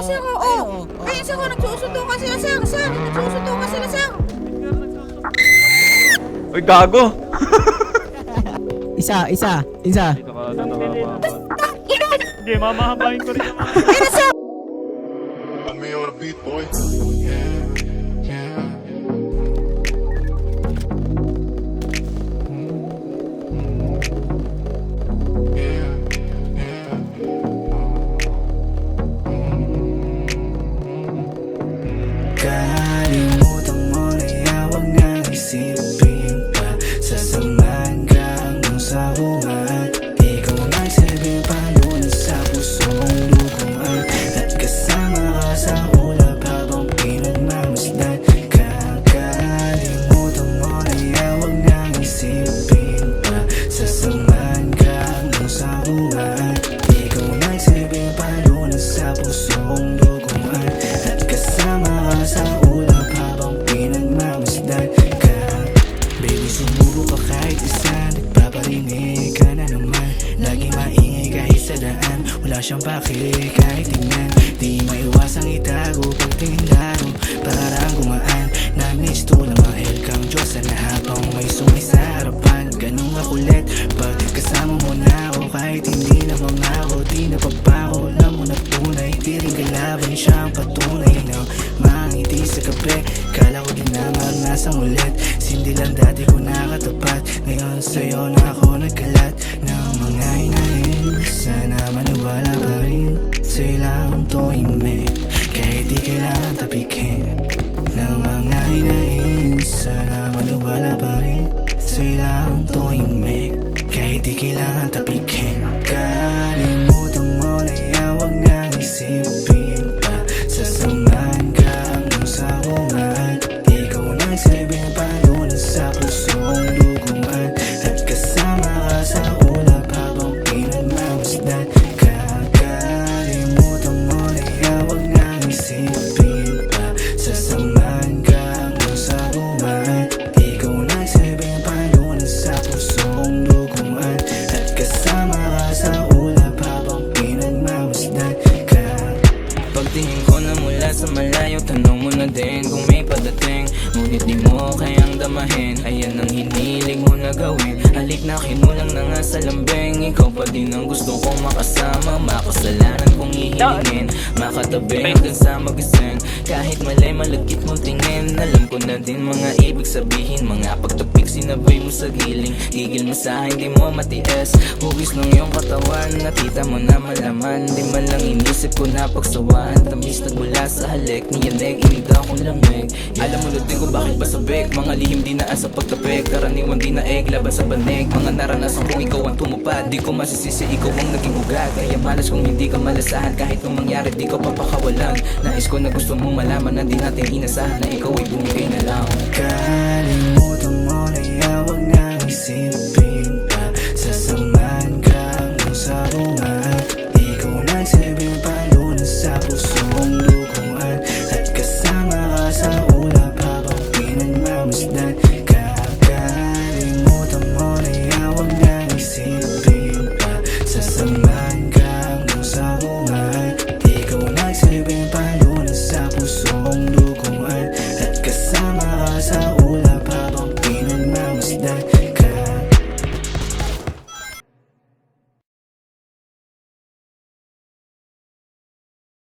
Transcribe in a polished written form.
sir, oo. Ayun, sir, nagsusundo ka sila, sir. Sir, nagsusundo ka sila, sir. Uy, gago! Isa. Dito ka, Hindi, mamahabahin ko rin yung mga. Ayun, sir. Put me on a beat, boy. Kalimutan mo na yan, wag nang isipin pa. Sasamahan ka hanggang sa bunga. Ikaw ang nagsilbing palunan sa pusong duguan. At kasama ka sa ulap habang pinagmamasdan. Kakalimutan mo na yan, wag nang isipin pa. Sasamahan ka hanggang sa bunga. Ikaw ang nagsilbing palunan sa pusong duguan. At kasama ka sa ulap habang pinagmamasdan ka. Baby, sumubo ka kahit isa. Nagpaparinig ka na naman. Lagi maingay kahit sa daan. Wala siyang paki kahit tingnan. Di maiwasang itago pagtingin laro. Parang gumaan na mistulang mahal kang Diyos na habang may sumay sa harapan. Ganun ka kulit pag kasama mo na ako. Kahit hindi na mangako, di na pagpako. Alam mo na tunay, di rin kalaban siyang patunay na mangiti sa kape. Kala ko din na maranasan ulit. Sindi lang dati ko nakatapat. Ngayon sa'yo na ako nagkalat ng mga hinahin. Sana maniwala pa rin sa'yo lang tuhimik. Kahit di kailangan tapikin ng mga hinahin. Sana maniwala pa rin sa'yo lang tuhimik. Kahit di kailangan tapikin. Kalimutan mo na yan, wag nang isipin pa. Sasamahan ka hanggang sa bunga. Ikaw nagsilbing palunan sa pusong duguan. At kasama ka sa ulap habang pinagmamasdan. Kakalimutan mo na yan, wag nang isipin pa. Sasamahan ka hanggang sa bunga. Ikaw nagsilbing palunan sa pusong duguan. At kasama ka sa ulap habang pinagmamasdan ka. Pagtingin ko na mula sa malayo, tanong mo na din kung may padating. Ngunit di mo kayang damahin, ayan ang hinilig mo na gawin. Halik na kinulang na nga sa lambing. Ikaw pa din ang gusto kong makasama. Makasalanan kong ihilingin, makatabi hanggang sa magising. Kahit malay malagkit mong tingin, alam ko na din mga ibig sabihin. Mga pagtapik sinabay mo sa giling. Gigil mo sa akin, di mo matiis. Hugis ng iyong katawan, nakita mo na malaman. Di man lang inisip ko na pagsawaan. Tamis nagmula sa halik, niyanig, inigda kong lamig. Alam mo na din kung bakit basabik. Mga lihim di naan sa pagtapik. Karaniwan di naeg, laban sa banig. Mga naranasan kong ikaw ang tumupad. Di ko masisisi, ikaw ang naging ugat. Kaya malas kung hindi ka malasahan. Kahit nung mangyari, di ko papakawalan. Nais ko na gusto mong malaman na di natin inasahan na ikaw ay bumigay na lang. Kalimutan mo na yan, wag nang isipin pa. Sasamahan ka hanggang sa bunga. Ikaw nagsilbing palunan sa puso.